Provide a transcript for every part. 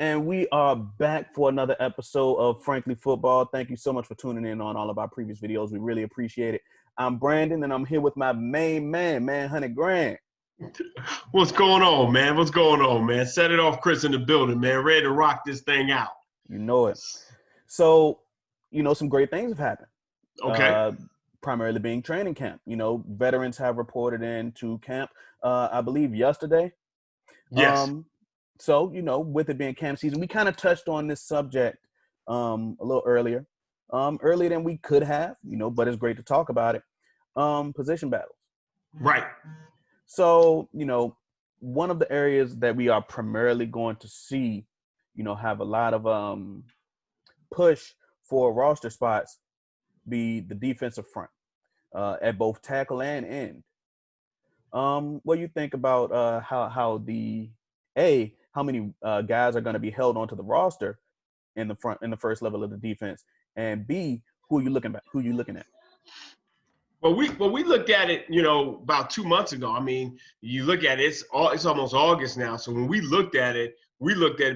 And we are back for another episode of Frankly Football. Thank you so much for tuning in on all of our previous videos. We really appreciate it. I'm Brandon, and I'm here with my main man, 100 Grand. What's going on, man? What's going on, man? Set it off, Chris, in the building, man. Ready to rock this thing out. You know it. So, some great things have happened. Okay. Primarily being training camp. Veterans have reported into camp, I believe, yesterday. Yes. So, with it being camp season, we kind of touched on this subject a little earlier than we could have, but it's great to talk about it. Position battles. Right. So, one of the areas that we are primarily going to see, have a lot of push for roster spots be the defensive front at both tackle and end. What do you think about how many guys are going to be held onto the roster in the first level of the defense, and B, who are you looking at? Well, we looked at it, about 2 months ago. I mean, you look at it, it's almost August now. So when we looked at it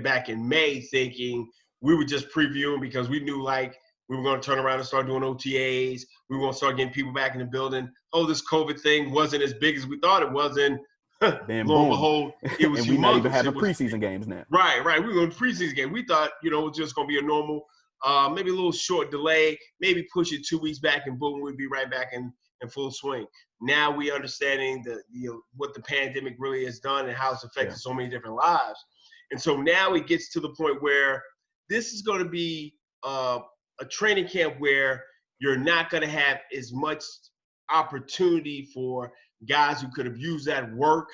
back in May, thinking we were just previewing because we knew we were going to turn around and start doing OTAs. We were going to start getting people back in the building. Oh, this COVID thing wasn't as big as we thought it was, and lo and behold, it was and humongous. We not even having preseason games now. Right. We were going to preseason game. We thought, it was just going to be a normal, maybe a little short delay, maybe push it 2 weeks back, and boom, we'd be right back in full swing. Now we understanding what the pandemic really has done and how it's affected so many different lives. And so now it gets to the point where this is going to be a training camp where you're not going to have as much opportunity for guys who could have used that work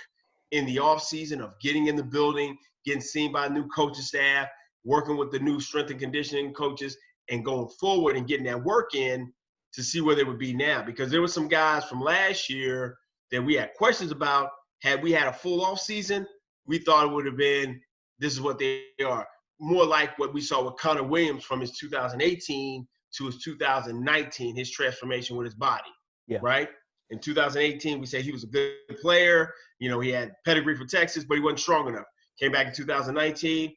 in the offseason of getting in the building, getting seen by new coaching staff, working with the new strength and conditioning coaches, and going forward and getting that work in to see where they would be now. Because there were some guys from last year that we had questions about. Had we had a full offseason, we thought it would have been, this is what they are. More like what we saw with Connor Williams from his 2018 to his 2019, his transformation with his body, right? In 2018, we said he was a good player. He had pedigree for Texas, but he wasn't strong enough. Came back in 2019,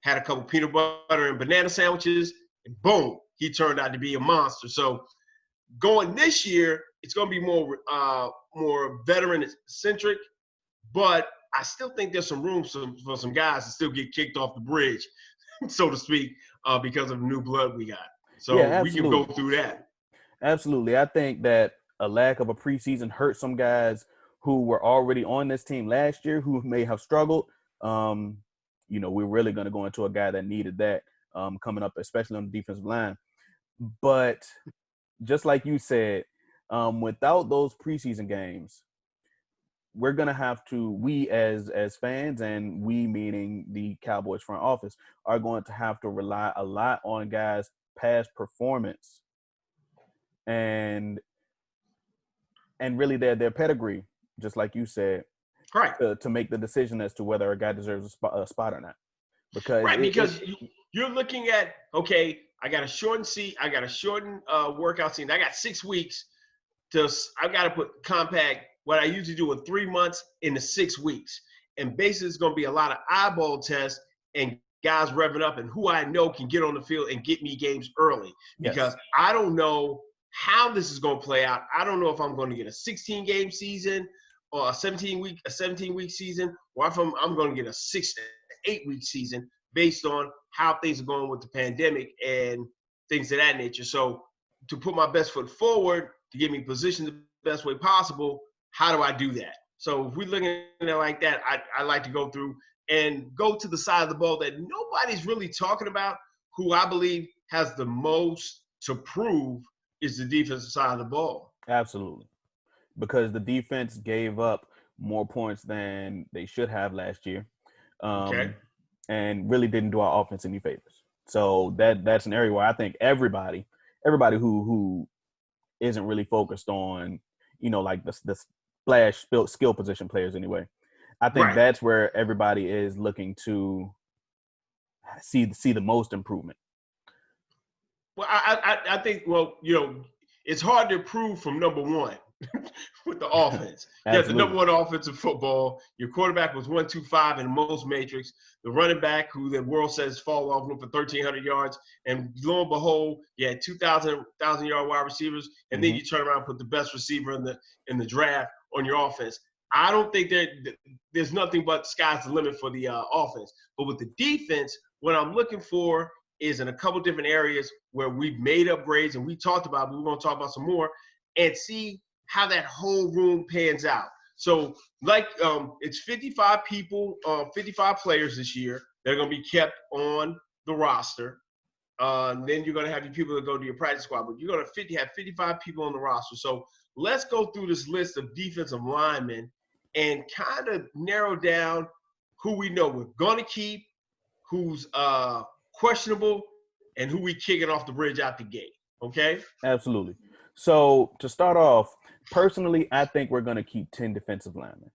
had a couple peanut butter and banana sandwiches, and boom, he turned out to be a monster. So going this year, it's going to be more veteran-centric, but I still think there's some room for some guys to still get kicked off the bridge, so to speak, because of the new blood we got. So we can go through that. Absolutely. I think that a lack of a preseason hurt some guys who were already on this team last year who may have struggled. We're really going to go into a guy that needed that coming up, especially on the defensive line. But just like you said, without those preseason games, we're going to have to, we as fans, and we meaning the Cowboys front office, are going to have to rely a lot on guys' past performance and really their pedigree, just like you said, right, to make the decision as to whether a guy deserves a spot or not. Because you're looking at, okay, I got a shortened workout season. I got 6 weeks I've got to put compact what I usually do in 3 months into 6 weeks. And basically it's going to be a lot of eyeball tests and guys revving up and who I know can get on the field and get me games early. Because I don't know how this is going to play out. I don't know if I'm going to get a 16-game season or a 17-week season, or if I'm going to get a 6 to 8 week season based on how things are going with the pandemic and things of that nature. So to put my best foot forward, to get me positioned the best way possible, how do I do that? So if we're looking at it like that, I like to go through and go to the side of the ball that nobody's really talking about, who I believe has the most to prove is the defensive side of the ball. Absolutely. Because the defense gave up more points than they should have last year. And really didn't do our offense any favors. So that's an area where I think everybody who isn't really focused on, like the splash skill position players anyway. I think that's where everybody is looking to see the most improvement. Well, I think, it's hard to improve from number one with the offense. You had the number one offense in football. Your quarterback was 125 in most matrix. The running back, who the world says fall off for 1,300 yards, and lo and behold, you had 2,000-yard wide receivers, and then you turn around and put the best receiver in the draft on your offense. I don't think there's nothing but sky's the limit for the offense. But with the defense, what I'm looking for is in a couple different areas where we've made upgrades, and we talked about, but we're going to talk about some more, and see how that whole room pans out. So, like, it's 55 people, 55 players this year that are going to be kept on the roster. Then you're going to have your people that go to your practice squad, but you're going to have 55 people on the roster. So let's go through this list of defensive linemen and kind of narrow down who we know we're going to keep, who's questionable, and who we kicking off the bridge out the gate. Okay? Absolutely. So to start off, personally, I think we're going to keep 10 defensive linemen.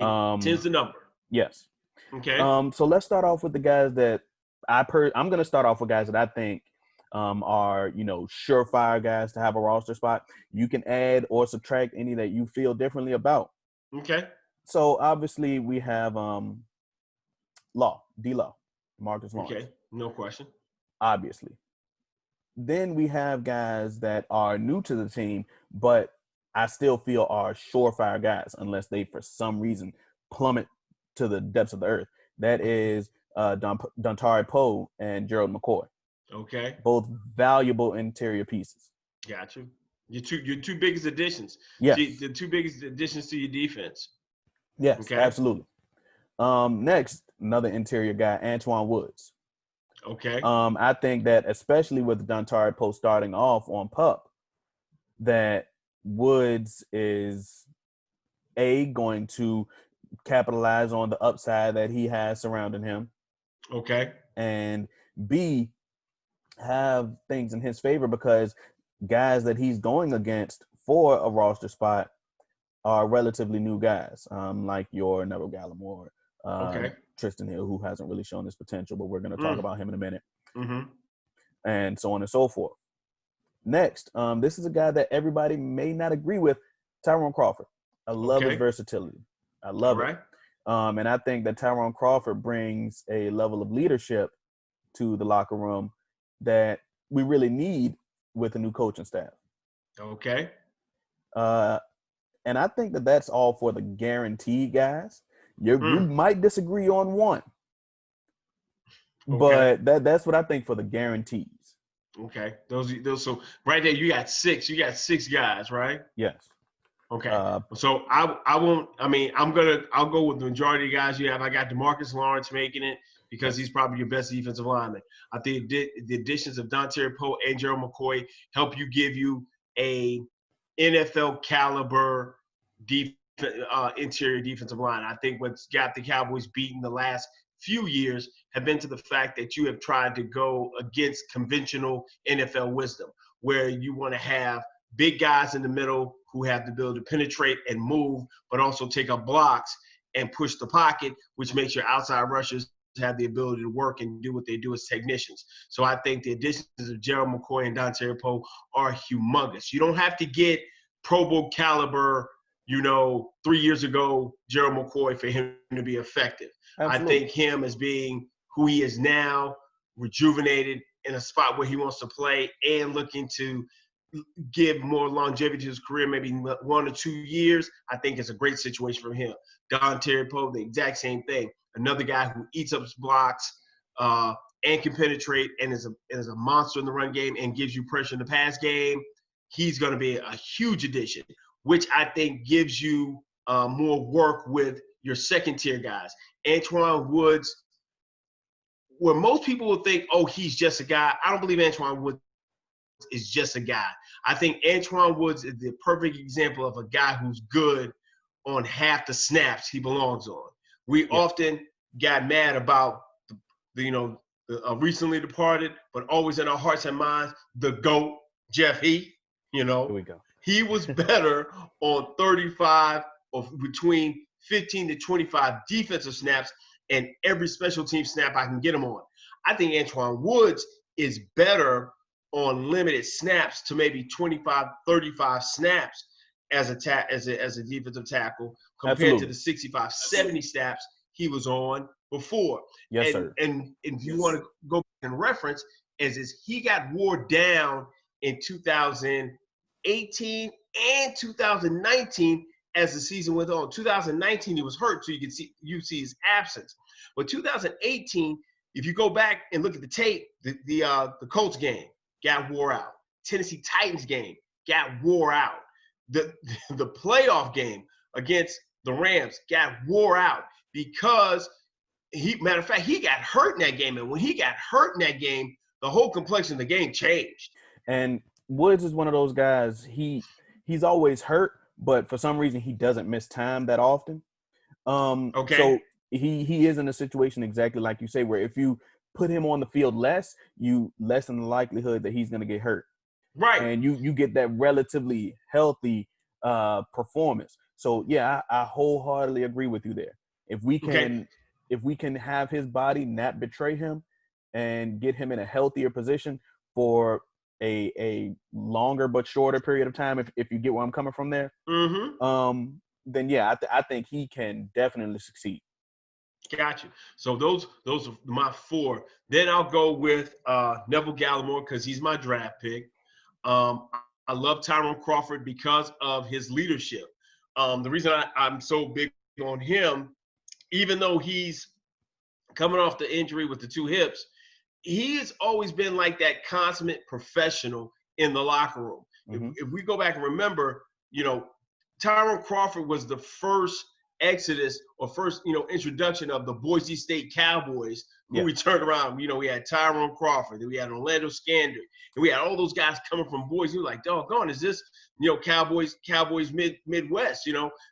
10's the number. Yes. Okay. So let's start off with the guys that I'm going to start off with guys that I think are, surefire guys to have a roster spot. You can add or subtract any that you feel differently about. Okay. So obviously we have Law, Demarcus Lawrence. Okay, no question. Obviously. Then we have guys that are new to the team, but I still feel are surefire guys unless they, for some reason, plummet to the depths of the earth. That is Dontari Poe and Gerald McCoy. Okay. Both valuable interior pieces. Got you. Your two biggest additions. Yes. The two biggest additions to your defense. Yes, okay. Absolutely. Next, another interior guy, Antoine Woods. Okay. I think that especially with Dontari Poe starting off on PUP, that Woods is going to capitalize on the upside that he has surrounding him. Okay. And B, have things in his favor because guys that he's going against for a roster spot are relatively new guys, like your Neville Gallimore, Tristan Hill, who hasn't really shown his potential, but we're going to talk about him in a minute, and so on and so forth. Next, this is a guy that everybody may not agree with, Tyrone Crawford. I love his versatility. I love it. And I think that Tyrone Crawford brings a level of leadership to the locker room that we really need with a new coaching staff. Okay. And I think that that's all for the guaranteed guys. You might disagree on one, but that's what I think for the guarantees. Okay. Those. So right there, you got six. You got six guys, right? Yes. Okay. So I won't. I mean, I'll go with the majority of the guys you have. I got Demarcus Lawrence making it because he's probably your best defensive lineman. I think the additions of Dontari Poe and Gerald McCoy help give you a NFL caliber interior defensive line. I think what's got the Cowboys beaten the last few years have been to the fact that you have tried to go against conventional NFL wisdom, where you want to have big guys in the middle who have the ability to penetrate and move, but also take up blocks and push the pocket, which makes your outside rushers have the ability to work and do what they do as technicians. So I think the additions of Gerald McCoy and Dontari Poe are humongous. You don't have to get Pro Bowl caliber, 3 years ago, Gerald McCoy for him to be effective. Absolutely. I think him as being who he is now, rejuvenated in a spot where he wants to play and looking to give more longevity to his career, maybe 1 or 2 years, I think it's a great situation for him. Dontari Poe, the exact same thing. Another guy who eats up his blocks and can penetrate and is a monster in the run game and gives you pressure in the pass game. He's going to be a huge addition, which I think gives you more work with your second-tier guys. Antoine Woods, where most people will think, oh, he's just a guy. I don't believe Antoine Woods is just a guy. I think Antoine Woods is the perfect example of a guy who's good on half the snaps he belongs on. We often got mad about the recently departed, but always in our hearts and minds, the GOAT, Jeff Heath. Here we go. He was better on 35 or between 15 to 25 defensive snaps and every special team snap I can get him on. I think Antoine Woods is better on limited snaps to maybe 25, 35 snaps as a defensive tackle compared to Absolutely. the 65, 70 snaps he was on before. Yes, And sir. if you want to go back and reference, is he got wore down in 2018 and 2019 as the season went on. 2019 he was hurt, so you see his absence. But 2018, if you go back and look at the tape, the Colts game got wore out. Tennessee Titans game got wore out. The playoff game against the Rams got wore out because matter of fact, he got hurt in that game. And when he got hurt in that game, the whole complexion of the game changed. And Woods is one of those guys, he's always hurt, but for some reason he doesn't miss time that often. Okay. So he is in a situation exactly like you say, where if you put him on the field less, you lessen the likelihood that he's going to get hurt. Right. And you get that relatively healthy performance. So yeah, I wholeheartedly agree with you there. If we can have his body not betray him and get him in a healthier position for a longer but shorter period of time, if you get where I'm coming from there, then yeah, I think he can definitely succeed. Got you. So those are my four. Then I'll go with Neville Gallimore because he's my draft pick. I love Tyrone Crawford because of his leadership. The reason I'm so big on him, even though he's coming off the injury with the two hips, he's always been like that consummate professional in the locker room. If we go back and remember, Tyrone Crawford was the first exodus or first, introduction of the Boise State Cowboys, who we turned around. We had Tyrone Crawford, then we had Orlando Skander, and we had all those guys coming from Boise. We were like, doggone, is this, Cowboys Midwest,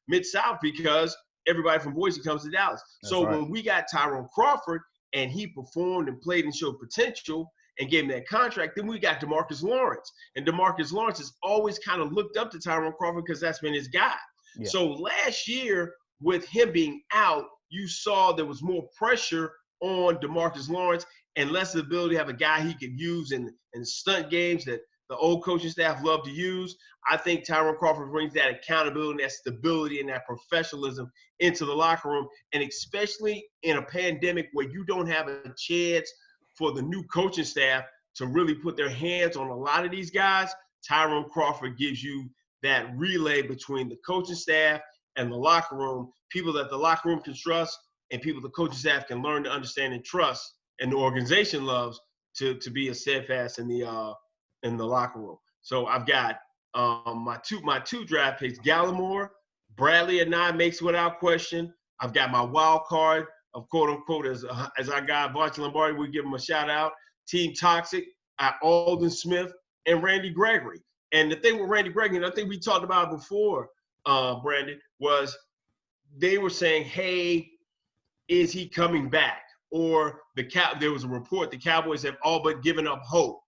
Mid-South, because everybody from Boise comes to Dallas. So when we got Tyrone Crawford and he performed and played and showed potential and gave him that contract, then we got Demarcus Lawrence. And Demarcus Lawrence has always kind of looked up to Tyrone Crawford because that's been his guy. Yeah. So last year, with him being out, you saw there was more pressure on Demarcus Lawrence and less ability to have a guy he could use in stunt games that the old coaching staff love to use. I think Tyrone Crawford brings that accountability, that stability, and that professionalism into the locker room, and especially in a pandemic where you don't have a chance for the new coaching staff to really put their hands on a lot of these guys. Tyrone Crawford gives you that relay between the coaching staff and the locker room, people that the locker room can trust and people the coaching staff can learn to understand and trust, and the organization loves to be as steadfast in the locker room. So I've got my two draft picks, Gallimore, Bradley and I makes without question. I've got my wild card of quote unquote as our guy Vontae Lombardi, we give him a shout out. Team Toxic, Aldon Smith and Randy Gregory. And the thing with Randy Gregory, and I think we talked about it before, Brandon, was they were saying, hey, is he coming back? Or there was a report the Cowboys have all but given up hope.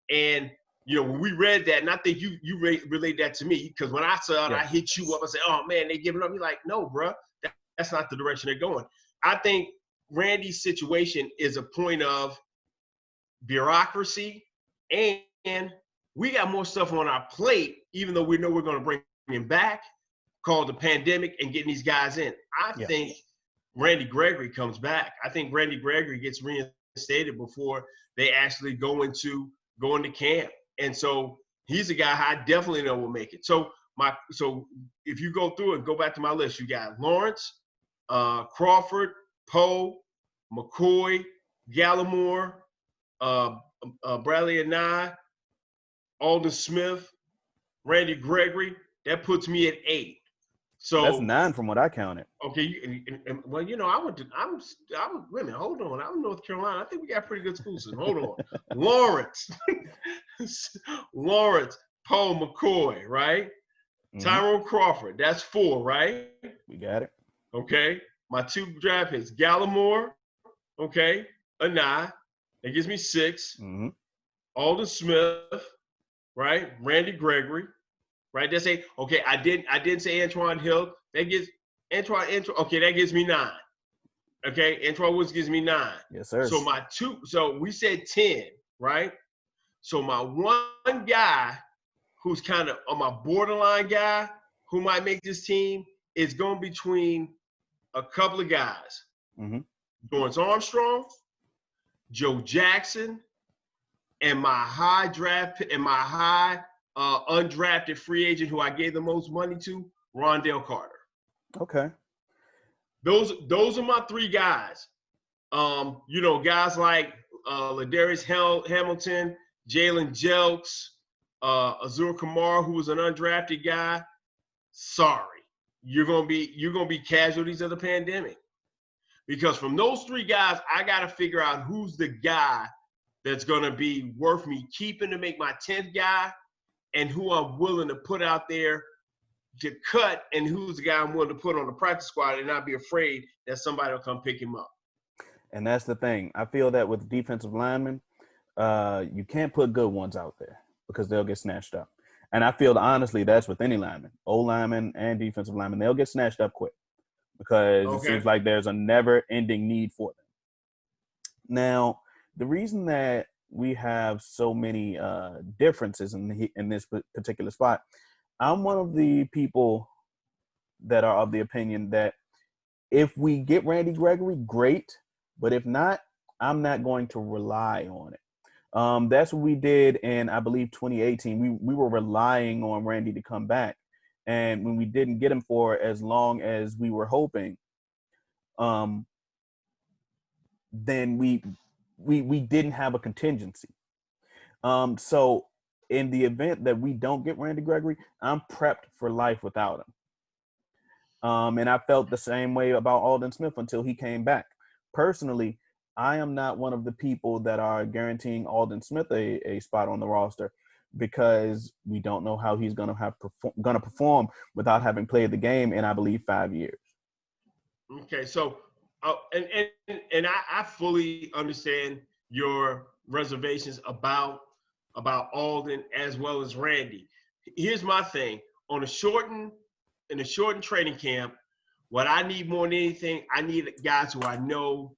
And when we read that, and I think you relayed that to me, because when I saw it, I hit you up and said, oh, man, they giving up. You're like, no, bro, that's not the direction they're going. I think Randy's situation is a point of bureaucracy, and we got more stuff on our plate, even though we know we're going to bring him back, called the pandemic and getting these guys in. I think Randy Gregory comes back. I think Randy Gregory gets reinstated before they actually go into camp. And so he's a guy I definitely know will make it. So if you go through and go back to my list, you got Lawrence, Crawford, Poe, McCoy, Gallimore, Bradley and I, Aldon Smith, Randy Gregory. That puts me at 8. So that's 9 from what I counted. Okay, well, I went. Wait a minute, hold on. I'm in North Carolina. I think we got pretty good school system. Hold on. Lawrence, Poe, McCoy, right? Tyrone Crawford. That's 4, right? We got it. Okay. My 2 draft picks, Gallimore. Okay, Anai. That gives me 6. Aldon Smith, right? Randy Gregory. Right, that's 8. Okay, I didn't say Antoine Hill. That gives Antoine. Okay, that gives me 9. Okay, Antoine Woods gives me 9. Yes, sir. So my 2. So we said 10, right? So my one guy, who's kind of on my borderline guy, who might make this team, it's going between a couple of guys. Mm-hmm. Dorrance Armstrong, Joe Jackson, and my high undrafted free agent who I gave the most money to, Rondell Carter. Okay. Those are my three guys. Guys like Ladarius Hamilton, Jalen Jelks, Azur Kamara, who was an undrafted guy. Sorry, you're gonna be casualties of the pandemic. Because from those three guys, I got to figure out who's the guy that's going to be worth me keeping to make my 10th guy, and who I'm willing to put out there to cut, and who's the guy I'm willing to put on the practice squad and not be afraid that somebody will come pick him up. And that's the thing. I feel that with defensive linemen, you can't put good ones out there because they'll get snatched up. And I feel, honestly, that's with any lineman, O-lineman and defensive lineman. They'll get snatched up quick because it seems like there's a never-ending need for them. Now, the reason that we have so many differences in this particular spot, I'm one of the people that are of the opinion that if we get Randy Gregory, great. But if not, I'm not going to rely on it. That's what we did in, I believe, 2018. We were relying on Randy to come back. And when we didn't get him for as long as we were hoping, then we didn't have a contingency. So in the event that we don't get Randy Gregory, I'm prepped for life without him. And I felt the same way about Aldon Smith until he came back. Personally, I am not one of the people that are guaranteeing Aldon Smith a spot on the roster because we don't know how he's going to perform without having played the game in, I believe, 5 years. Okay, so and I fully understand your reservations about Aldon as well as Randy. Here's my thing: in a shortened training camp, what I need more than anything, I need guys who I know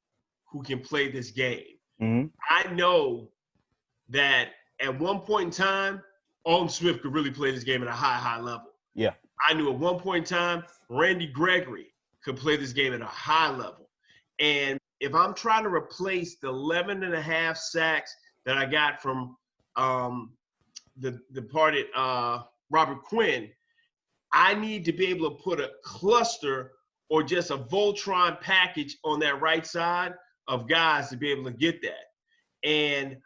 who can play this game. Mm-hmm. I know that at one point in time, Aldon Smith could really play this game at a high level. Yeah. I knew at one point in time, Randy Gregory could play this game at a high level. And if I'm trying to replace the 11.5 sacks that I got from the departed Robert Quinn, I need to be able to put a cluster or just a Voltron package on that right side of guys to be able to get that. And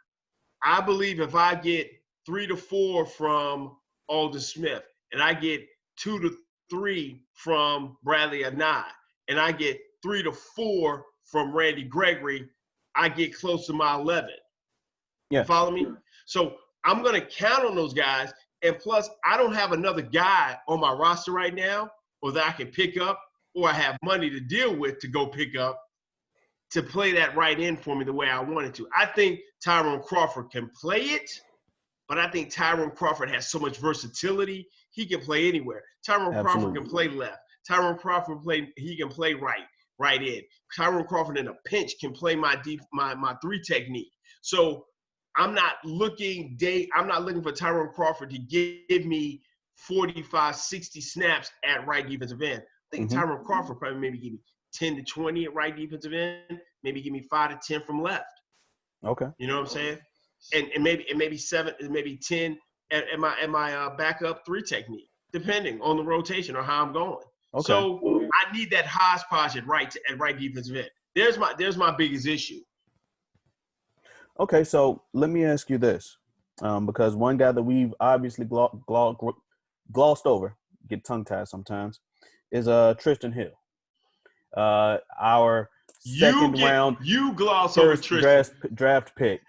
I believe if I get 3 to 4 from Aldon Smith, and I get 2 to 3 from Bradley Anae, and I get 3 to 4 from Randy Gregory, I get close to my 11. Yeah. You follow me? So I'm going to count on those guys. And plus, I don't have another guy on my roster right now or that I can pick up or I have money to deal with to go pick up to play that right in for me the way I wanted to. I think Tyrone Crawford can play it, but I think Tyrone Crawford has so much versatility. He can play anywhere. Tyrone Crawford can play left. Tyrone Crawford can play right in. Tyrone Crawford in a pinch can play my 3 technique. So I'm not looking for Tyrone Crawford to give me 45, 60 snaps at right defensive end. I think Tyrone Crawford probably maybe give me 10 to 20 at right defensive end, maybe give me 5 to 10 from left. Okay. You know what I'm saying? And maybe 7, maybe 10 at my backup 3 technique, depending on the rotation or how I'm going. Okay. So I need that hodgepodge at right defensive end. There's my biggest issue. Okay, so let me ask you this, because one guy that we've obviously glossed over, get tongue-tied sometimes, is Tristan Hill. Our second round, you gloss over Tristan draft pick.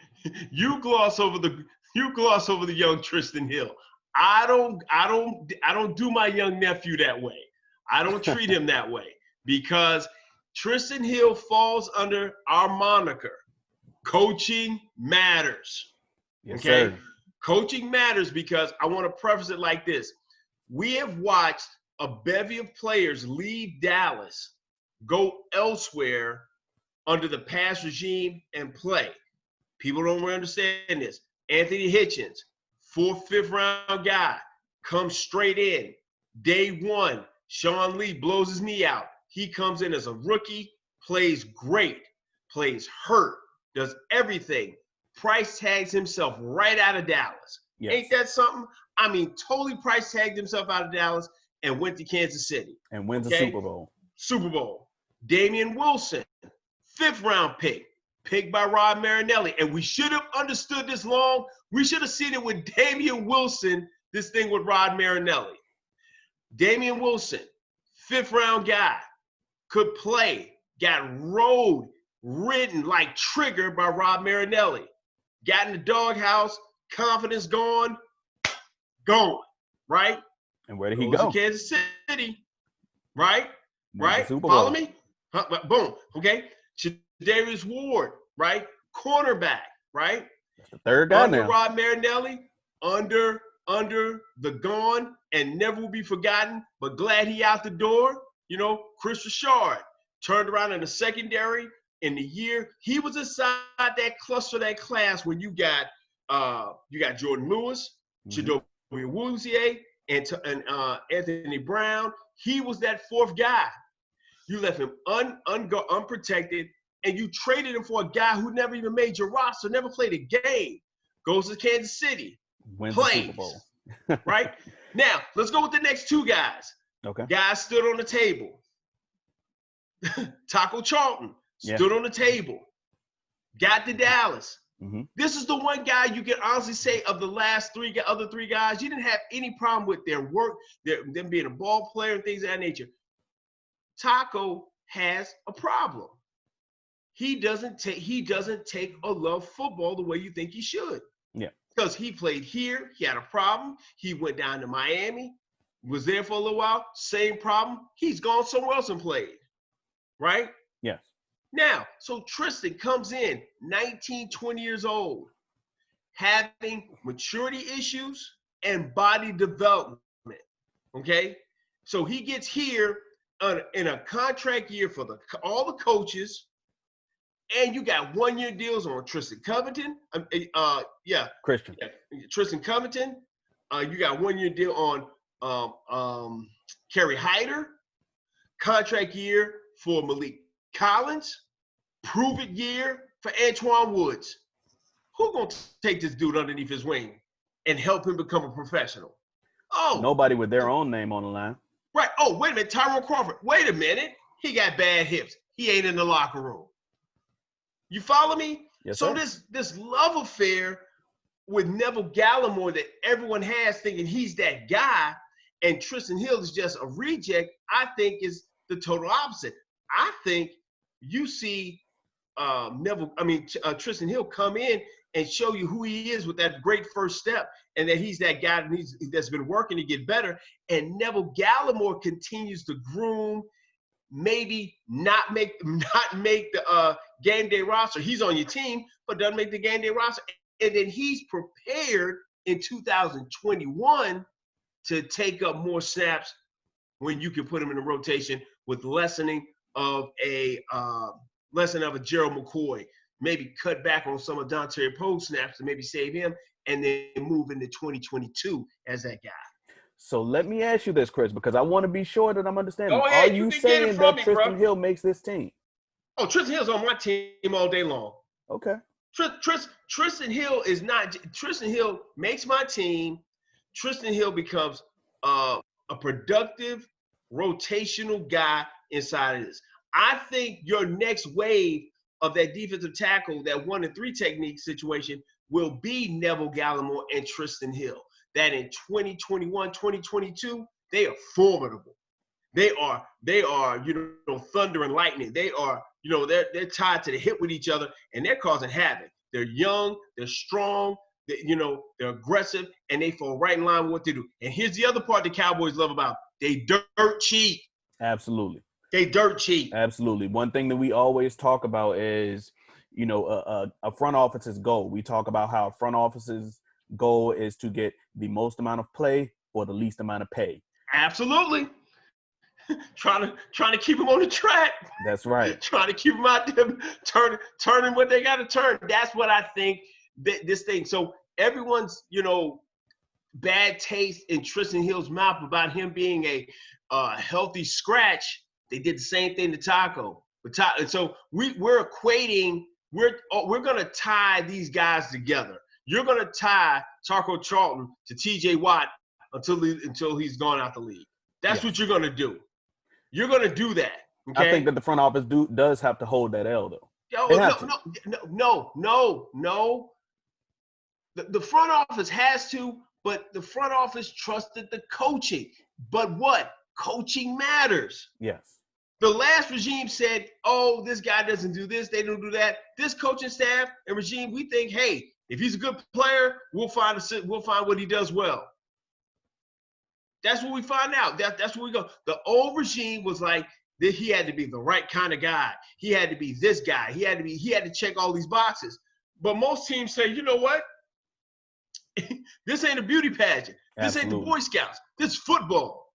You gloss over the young Tristan Hill. I don't do my young nephew that way. I don't treat him that way because Tristan Hill falls under our moniker. Coaching matters. Yes, Okay? Sir. Coaching matters because I want to preface it like this. We have watched a bevy of players leave Dallas, go elsewhere under the past regime and play. People don't really understand this. Anthony Hitchens, 4th, 5th round guy, comes straight in, Day one, Sean Lee blows his knee out. He comes in as a rookie, plays great, plays hurt, does everything. Price tags himself right out of Dallas. Yes. Ain't that something? I mean, totally price tagged himself out of Dallas and went to Kansas City. And wins a Super Bowl. Super Bowl. Damian Wilson, 5th round picked by Rod Marinelli. And we should have understood this long. We should have seen it with Damian Wilson, this thing with Rod Marinelli. Damian Wilson, 5th round guy, could play, got ridden like triggered by Rod Marinelli. Got in the doghouse, confidence gone, right? And where did he go? To Kansas City, right? Right? Super Bowl. Follow me? Boom. Okay. Darius Ward, right? Cornerback, right? That's the third guy under now. Rod Marinelli, under the gone and never will be forgotten, but glad he out the door. You know, Chris Richard turned around in the secondary in the year. He was inside that cluster, that class when you got Jordan Lewis, Chidobe Awuzie, and Anthony Brown. He was that 4th guy. You left him unprotected, and you traded him for a guy who never even made your roster, never played a game. Goes to Kansas City, wins the Super Bowl. Right? Now, let's go with the next 2 guys. Okay. Guys stood on the table. Taco Charlton stood on the table. Got to Dallas. This is the one guy you can honestly say of the last other three guys, you didn't have any problem with their work, them being a ball player and things of that nature. Taco has a problem. He doesn't take or love football the way you think he should. Yeah. Because he played here, he had a problem. He went down to Miami, was there for a little while, same problem. He's gone somewhere else and played. Right? Yes. Now, so Tristan comes in, 19, 20 years old, having maturity issues and body development, okay? So he gets here in a contract year for all the coaches, and you got 1-year deals on Tristan Covington. Christian. Yeah, Tristan Covington. You got 1-year deal on Kerry Hyder. Contract year for Malik Collins, prove it year for Antoine Woods. Who gonna take this dude underneath his wing and help him become a professional? Oh, nobody with their own name on the line. Right. Oh, wait a minute, Tyrone Crawford. Wait a minute, he got bad hips. He ain't in the locker room. You follow me? Yes, so sir. this love affair with Neville Gallimore that everyone has, thinking he's that guy, and Tristan Hill is just a reject, I think is the total opposite. I think you see Tristan Hill come in and show you who he is with that great first step, and that he's that guy that's been working to get better. And Neville Gallimore continues to groom, maybe not make the game day roster. He's on your team, but doesn't make the game day roster. And then he's prepared in 2021 to take up more snaps when you can put him in the rotation with lessening of a Gerald McCoy, maybe cut back on some of Dontari Poe's snaps to maybe save him, and then move into 2022 as that guy. So let me ask you this, Chris, because I want to be sure that I'm understanding. Go ahead, Are you can saying that me, Tristan Hill makes this team? Oh, Tristan Hill's on my team all day long. Okay. Tristan Hill is not – Tristan Hill makes my team. Tristan Hill becomes a productive, rotational guy inside of this. I think your next wave of that defensive tackle, that 1-3 technique situation, will be Neville Gallimore and Tristan Hill. That in 2021, 2022, they are formidable. They are, thunder and lightning. They are, they're tied to the hip with each other, and they're causing havoc. They're young, they're strong, they're aggressive, and they fall right in line with what they do. And here's the other part the Cowboys love about: they dirt cheap. Absolutely. They dirt cheap. Absolutely. One thing that we always talk about is, a front office's goal. We talk about how a front office's goal is to get the most amount of play for the least amount of pay. Absolutely. trying to keep them on the track. That's right. Trying to keep them out there, turning what they got to turn. That's what I think this thing. So everyone's, bad taste in Tristan Hill's mouth about him being a healthy scratch, they did the same thing to Taco. And so we're equating. We're going to tie these guys together. You're going to tie Taco Charlton to T.J. Watt until he's gone out the league. That's what you're going to do. You're going to do that. Okay? I think that the front office does have to hold that L, though. No. The front office has to, but the front office trusted the coaching. But what? Coaching matters. Yes. The last regime said, oh, this guy doesn't do this, they don't do that. This coaching staff and regime, we think, hey, if he's a good player, we'll find what he does well. That's what we find out. That's where we go. The old regime was like, he had to be the right kind of guy. He had to be this guy. He had to check all these boxes. But most teams say, you know what? This ain't a beauty pageant. This ain't the Boy Scouts. This is football.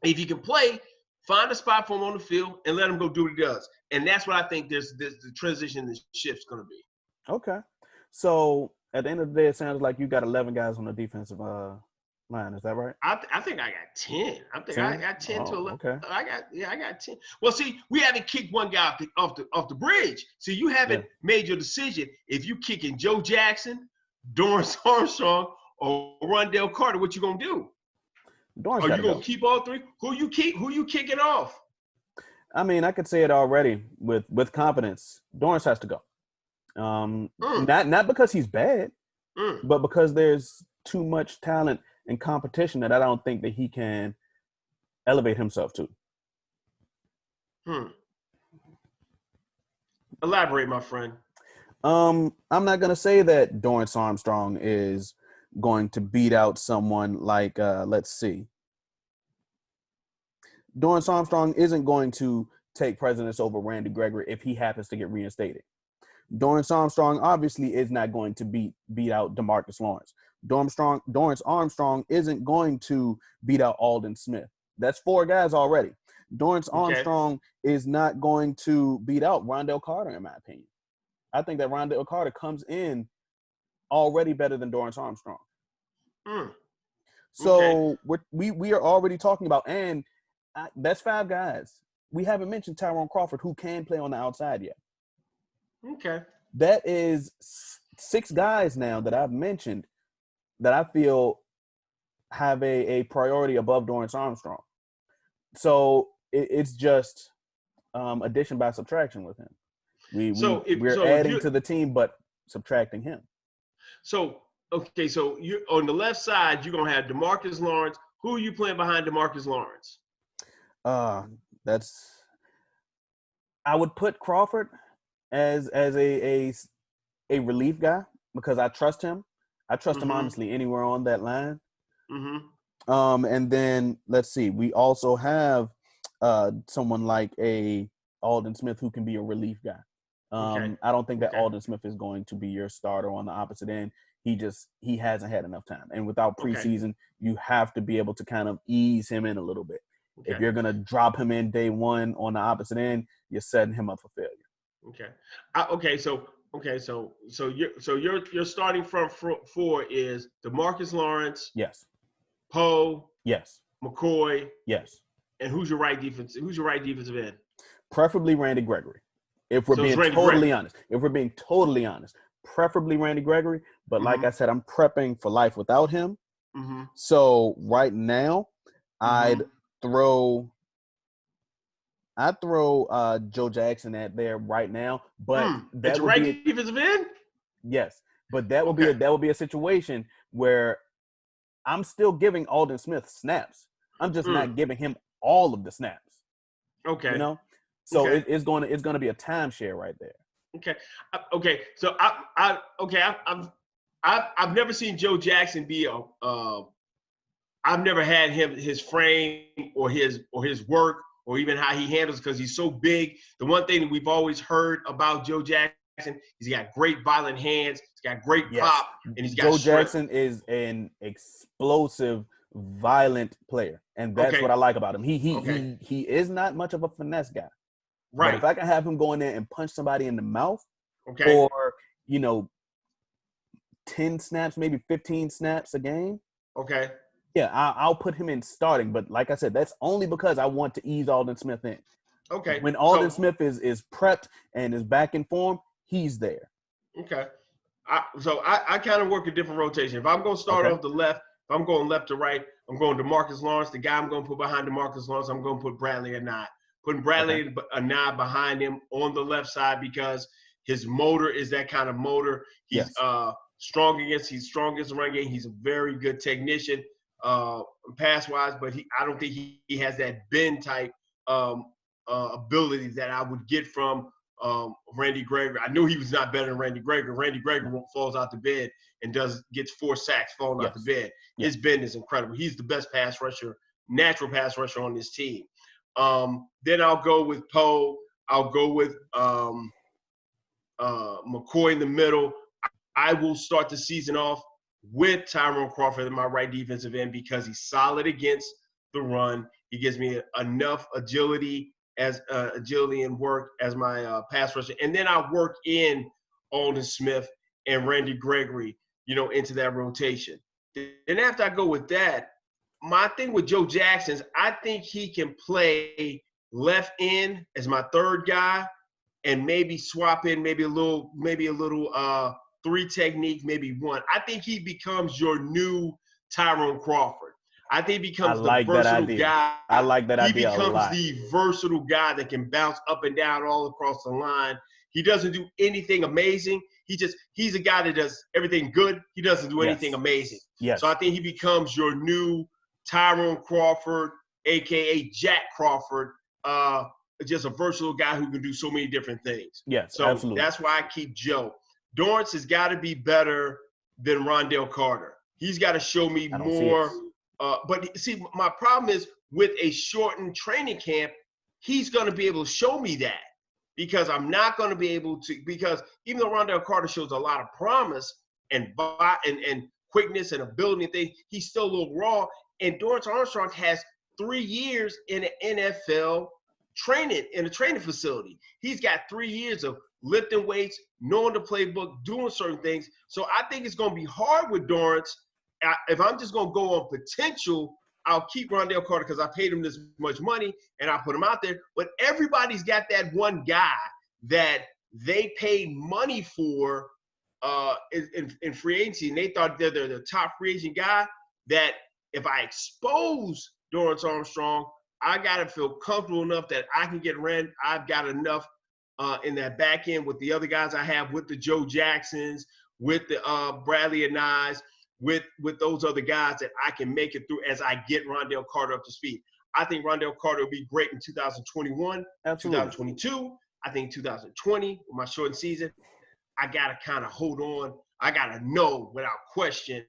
If you can play, find a spot for him on the field and let him go do what he does. And that's what I think the transition, the shift's going to be. Okay. So at the end of the day, it sounds like you got 11 guys on the defensive line. Is that right? I think I got 10. I think 10? I got 10 to 11. Okay. I got 10. Well, see, we haven't kicked one guy off the bridge. See, you haven't made your decision if you kicking Joe Jackson, Dorrance Armstrong, or Rondell Carter. What you gonna do? Are you gonna keep all three? Who you kicking off? I mean, I could say it already with confidence. Dorrance has to go. Not because he's bad, but because there's too much talent and competition that I don't think that he can elevate himself to. Elaborate, my friend. I'm not gonna say that Dorrance Armstrong is going to beat out someone like let's see. Dorrance Armstrong isn't going to take precedence over Randy Gregory if he happens to get reinstated. Dorrance Armstrong obviously is not going to beat out Demarcus Lawrence. Dorrance Armstrong isn't going to beat out Aldon Smith. That's 4 guys already. Dorrance Armstrong is not going to beat out Rondell Carter, in my opinion. I think that Rondell Carter comes in already better than Dorrance Armstrong. So we are already talking about, and that's 5 guys. We haven't mentioned Tyrone Crawford, who can play on the outside yet. Okay. That is 6 guys now that I've mentioned that I feel have a priority above Dorrance Armstrong. So it's just addition by subtraction with him. We're adding to the team, but subtracting him. So you're on the left side, you're gonna have Demarcus Lawrence. Who are you playing behind Demarcus Lawrence? I would put Crawford as a relief guy because I trust him. I trust him honestly anywhere on that line. And then let's see, we also have someone like a Aldon Smith who can be a relief guy. I don't think that Aldon Smith is going to be your starter on the opposite end. He hasn't had enough time. And without preseason, you have to be able to kind of ease him in a little bit. If you're going to drop him in day one on the opposite end, you're setting him up for failure. So your starting front 4 is Demarcus Lawrence. Yes. Poe. Yes. McCoy. Yes. And who's your right defensive end? Preferably Randy Gregory. If we're being totally honest, preferably Randy Gregory. But like I said, I'm prepping for life without him. So right now, I'd throw Joe Jackson at there right now. But that would be defensive end. Yes, but that would be a situation where I'm still giving Aldon Smith snaps. I'm just not giving him all of the snaps. Okay. You know? So it's going to be a timeshare right there. Okay. So I've never seen Joe Jackson be I've never had his frame or his work or even how he handles because he's so big. The one thing that we've always heard about Joe Jackson is he's got great violent hands, he's got great pop, and he's got Joe strength. Jackson is an explosive, violent player, and that's what I like about him. He is not much of a finesse guy. Right. But if I can have him go in there and punch somebody in the mouth for, 10 snaps, maybe 15 snaps a game, Okay. Yeah, I'll put him in starting, but like I said, that's only because I want to ease Alden Smith in. Okay. When Alden Smith is prepped and is back in form, he's there. Okay. I kind of work a different rotation. If I'm going to start off the left, if I'm going left to right, I'm going Demarcus Lawrence. The guy I'm going to put behind Demarcus Lawrence, I'm going to put Bradley Anae. Putting Bradley Anae behind him on the left side because his motor is that kind of motor. He's strong against the run game. He's a very good technician pass-wise, but I don't think he has that bend type ability that I would get from Randy Gregory. I knew he was not better than Randy Gregory. Randy Gregory falls out the bed and gets 4 sacks falling out the bed. His bend is incredible. He's the best pass rusher, natural pass rusher on this team. Then I'll go with Poe. I'll go with McCoy in the middle. I will start the season off with Tyrone Crawford in my right defensive end because he's solid against the run. He gives me enough agility and work as my pass rusher. And then I work in Alden Smith and Randy Gregory, into that rotation. Then after I go with that, my thing with Joe Jackson is I think he can play left end as my third guy and maybe swap in maybe a little 3 technique, maybe 1. I think he becomes your new Tyrone Crawford. I think he becomes the versatile guy. I like that idea a lot. He becomes the versatile guy that can bounce up and down all across the line. He doesn't do anything amazing. He's a guy that does everything good. He doesn't do anything amazing. Yes. So I think he becomes your new Tyrone Crawford, a.k.a. Jack Crawford, just a versatile guy who can do so many different things. Yes, so absolutely. That's why I keep Joe. Dorrance has got to be better than Rondell Carter. He's got to show me more. But see, my problem is with a shortened training camp, he's going to be able to show me that because I'm not going to be able to, because even though Rondell Carter shows a lot of promise and quickness and ability and things, he's still a little raw. And Dorrance Armstrong has 3 years in an NFL training, in a training facility. He's got 3 years of lifting weights, knowing the playbook, doing certain things. So I think it's going to be hard with Dorrance. If I'm just going to go on potential, I'll keep Rondell Carter because I paid him this much money and I put him out there. But everybody's got that one guy that they paid money for in free agency, and they thought they're the top free agent guy, that if I expose Dorrance Armstrong, I got to feel comfortable enough that I can get Rand. I've got enough in that back end with the other guys I have, with the Joe Jacksons, with the Bradley Anaes, with those other guys, that I can make it through as I get Rondell Carter up to speed. I think Rondell Carter will be great in 2021, Absolutely. 2022. I think 2020, with my shortened season, I got to kind of hold on. I got to know without question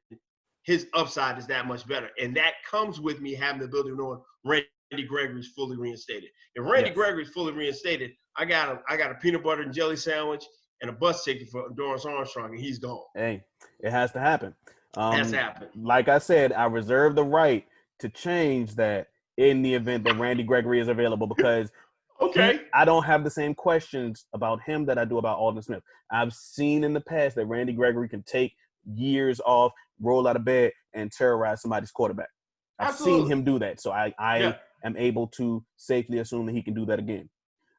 his upside is that much better. And that comes with me having the ability to know Randy Gregory is fully reinstated. If Randy Gregory is fully reinstated, I got a peanut butter and jelly sandwich and a bus ticket for Dorrance Armstrong, and he's gone. Hey, it has to happen. It has to happen. Like I said, I reserve the right to change that in the event that Randy Gregory is available because I don't have the same questions about him that I do about Alden Smith. I've seen in the past that Randy Gregory can take years off, roll out of bed, and terrorize somebody's quarterback. I've seen him do that. So I am able to safely assume that he can do that again.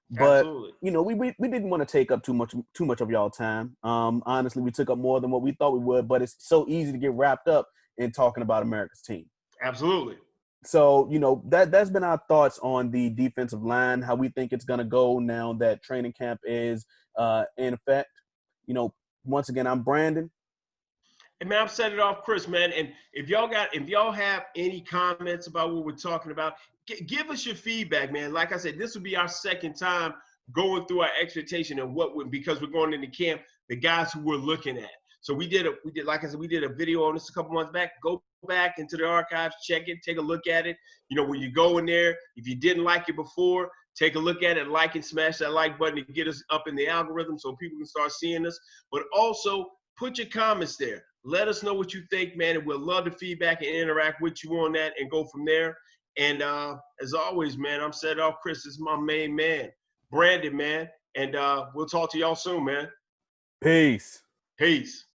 But, we didn't want to take up too much of y'all time. Honestly, we took up more than what we thought we would, but it's so easy to get wrapped up in talking about America's team. Absolutely. So, that's been our thoughts on the defensive line, how we think it's going to go now that training camp is in effect. Once again, I'm Brandon. Hey, man, I've set it off, Chris, man. And if y'all have any comments about what we're talking about, give us your feedback, man. Like I said, this will be our second time going through our expectation and because we're going into camp, the guys who we're looking at. So we did a video on this a couple months back. Go back into the archives, check it, take a look at it. When you go in there, if you didn't like it before, take a look at it, like and smash that like button to get us up in the algorithm so people can start seeing us. But also put your comments there. Let us know what you think, man, and we'll love the feedback and interact with you on that and go from there. And as always, man, I'm set off. Chris is my main man. Brandon, man. And we'll talk to y'all soon, man. Peace. Peace.